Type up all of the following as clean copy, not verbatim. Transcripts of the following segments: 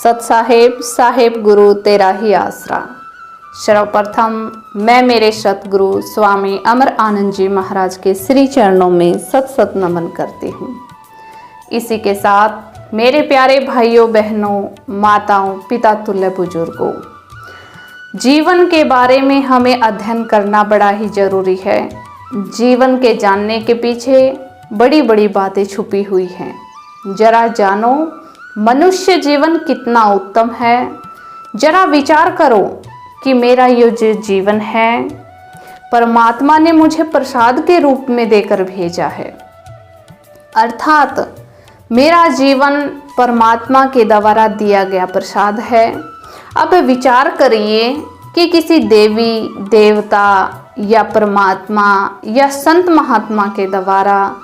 सत साहेब साहेब गुरु तेरा ही आसरा। सर्वप्रथम मैं मेरे सतगुरु स्वामी अमर आनंद जी महाराज के श्री चरणों में सत सत नमन करती हूँ। इसी के साथ मेरे प्यारे भाइयों बहनों, माताओं, पिता तुल्य बुजुर्गों, जीवन के बारे में हमें अध्ययन करना बड़ा ही जरूरी है। जीवन के जानने के पीछे बड़ी बड़ी बातें छुपी हुई हैं। जरा जानो मनुष्य जीवन कितना उत्तम है। जरा विचार करो कि मेरा ये जो जीवन है परमात्मा ने मुझे प्रसाद के रूप में देकर भेजा है, अर्थात मेरा जीवन परमात्मा के द्वारा दिया गया प्रसाद है। अब विचार करिए कि किसी देवी देवता या परमात्मा या संत महात्मा के द्वारा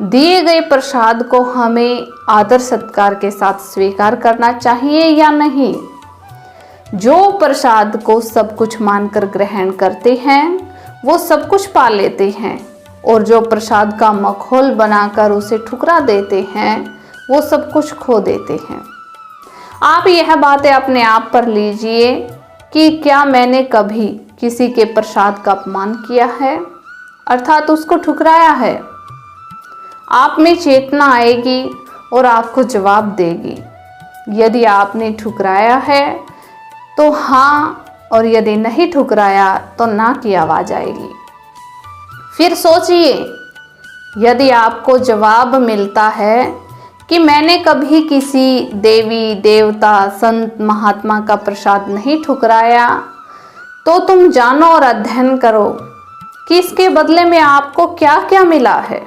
दिए गए प्रसाद को हमें आदर सत्कार के साथ स्वीकार करना चाहिए या नहीं। जो प्रसाद को सब कुछ मानकर ग्रहण करते हैं वो सब कुछ पा लेते हैं, और जो प्रसाद का मखौल बनाकर उसे ठुकरा देते हैं वो सब कुछ खो देते हैं। आप यह बातें अपने आप पर लीजिए कि क्या मैंने कभी किसी के प्रसाद का अपमान किया है, अर्थात उसको ठुकराया है। आप में चेतना आएगी और आपको जवाब देगी। यदि आपने ठुकराया है तो हाँ, और यदि नहीं ठुकराया तो ना की आवाज़ आएगी। फिर सोचिए, यदि आपको जवाब मिलता है कि मैंने कभी किसी देवी देवता संत महात्मा का प्रसाद नहीं ठुकराया, तो तुम जानो और अध्ययन करो कि इसके बदले में आपको क्या क्या मिला है।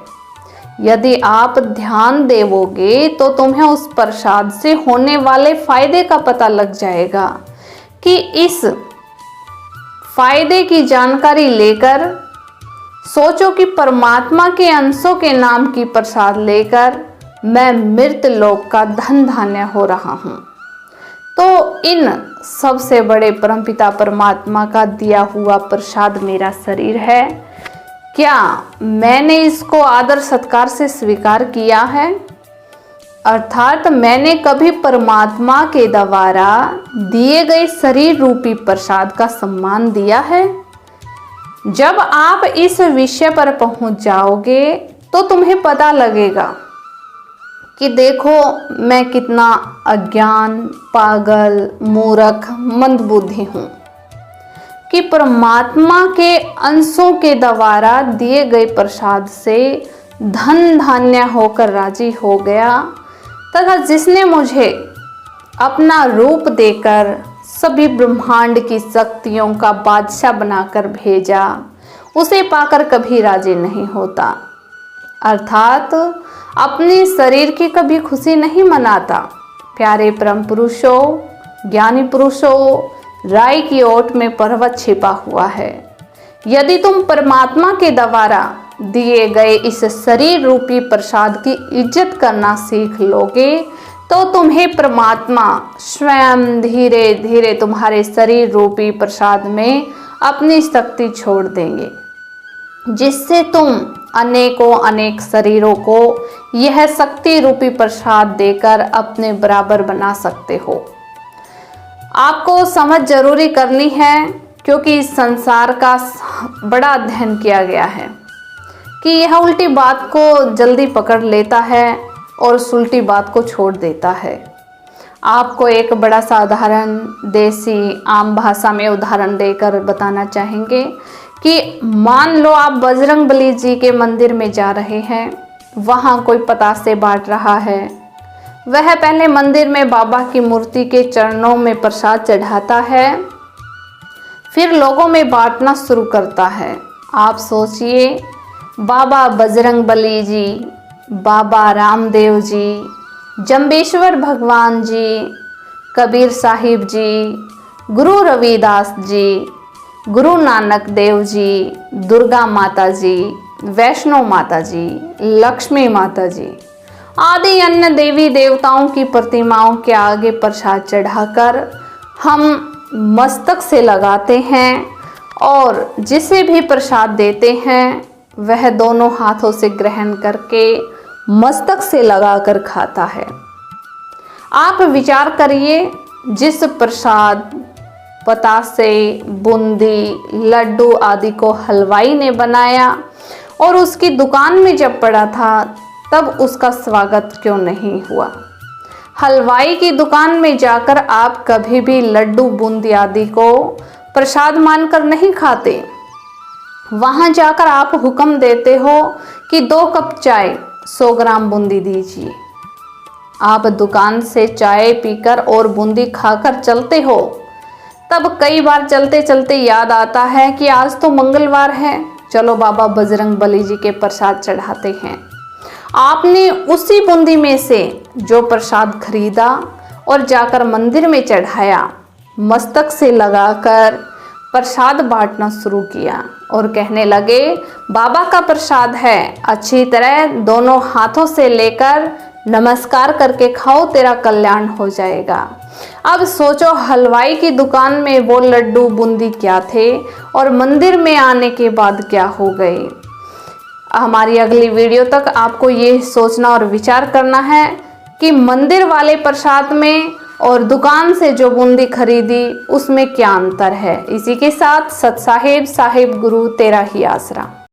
यदि आप ध्यान देवोगे तो तुम्हें उस प्रसाद से होने वाले फायदे का पता लग जाएगा कि इस फायदे की जानकारी लेकर सोचो कि परमात्मा के अंशों के नाम की प्रसाद लेकर मैं मृत लोक का धन धान्य हो रहा हूँ। तो इन सबसे बड़े परमपिता परमात्मा का दिया हुआ प्रसाद मेरा शरीर है। क्या मैंने इसको आदर सत्कार से स्वीकार किया है, अर्थात मैंने कभी परमात्मा के द्वारा दिए गए शरीर रूपी प्रसाद का सम्मान दिया है। जब आप इस विषय पर पहुंच जाओगे तो तुम्हें पता लगेगा कि देखो मैं कितना अज्ञान, पागल, मूर्ख, मंदबुद्धि हूँ कि परमात्मा के अंशों के द्वारा दिए गए प्रसाद से धन धान्य होकर राजी हो गया, तथा जिसने मुझे अपना रूप देकर सभी ब्रह्मांड की शक्तियों का बादशाह बनाकर भेजा, उसे पाकर कभी राजी नहीं होता, अर्थात अपने शरीर की कभी खुशी नहीं मनाता। प्यारे परम पुरुषों, ज्ञानी पुरुषों, राय की ओट में पर्वत छिपा हुआ है। यदि तुम परमात्मा के द्वारा दिए गए इस शरीर रूपी प्रसाद की इज्जत करना सीख लोगे तो तुम्हें परमात्मा स्वयं धीरे धीरे तुम्हारे शरीर रूपी प्रसाद में अपनी शक्ति छोड़ देंगे, जिससे तुम अनेकों अनेक शरीरों को यह शक्ति रूपी प्रसाद देकर अपने बराबर बना सकते हो। आपको समझ जरूरी करनी है, क्योंकि इस संसार का बड़ा अध्ययन किया गया है कि यह उल्टी बात को जल्दी पकड़ लेता है और उल्टी बात को छोड़ देता है। आपको एक बड़ा सा उदाहरण देसी आम भाषा में उदाहरण देकर बताना चाहेंगे कि मान लो आप बजरंगबली जी के मंदिर में जा रहे हैं, वहाँ कोई पतासे बांट रहा है। वह पहले मंदिर में बाबा की मूर्ति के चरणों में प्रसाद चढ़ाता है, फिर लोगों में बांटना शुरू करता है। आप सोचिए, बाबा बजरंगबली जी, बाबा रामदेव जी, जम्बेश्वर भगवान जी, कबीर साहिब जी, गुरु रविदास जी, गुरु नानक देव जी, दुर्गा माता जी, वैष्णो माता जी, लक्ष्मी माता जी आदि अन्य देवी देवताओं की प्रतिमाओं के आगे प्रसाद चढ़ाकर हम मस्तक से लगाते हैं, और जिसे भी प्रसाद देते हैं वह दोनों हाथों से ग्रहण करके मस्तक से लगाकर खाता है। आप विचार करिए जिस प्रसाद, बतासे, बूंदी, लड्डू आदि को हलवाई ने बनाया और उसकी दुकान में जब पड़ा था तब उसका स्वागत क्यों नहीं हुआ। हलवाई की दुकान में जाकर आप कभी भी लड्डू, बूंदी आदि को प्रसाद मानकर नहीं खाते। वहां जाकर आप हुक्म देते हो कि 2 कप चाय, 100 ग्राम बूंदी दीजिए। आप दुकान से चाय पीकर और बूंदी खाकर चलते हो। तब कई बार चलते चलते याद आता है कि आज तो मंगलवार है, चलो बाबा बजरंग बली जी के प्रसाद चढ़ाते हैं। आपने उसी बूंदी में से जो प्रसाद खरीदा और जाकर मंदिर में चढ़ाया, मस्तक से लगाकर प्रसाद बांटना शुरू किया और कहने लगे, बाबा का प्रसाद है, अच्छी तरह दोनों हाथों से लेकर नमस्कार करके खाओ, तेरा कल्याण हो जाएगा। अब सोचो, हलवाई की दुकान में वो लड्डू बूंदी क्या थे और मंदिर में आने के बाद क्या हो गए। हमारी अगली वीडियो तक आपको ये सोचना और विचार करना है कि मंदिर वाले प्रसाद में और दुकान से जो बूंदी खरीदी उसमें क्या अंतर है। इसी के साथ सत साहेब, साहेब गुरु तेरा ही आसरा।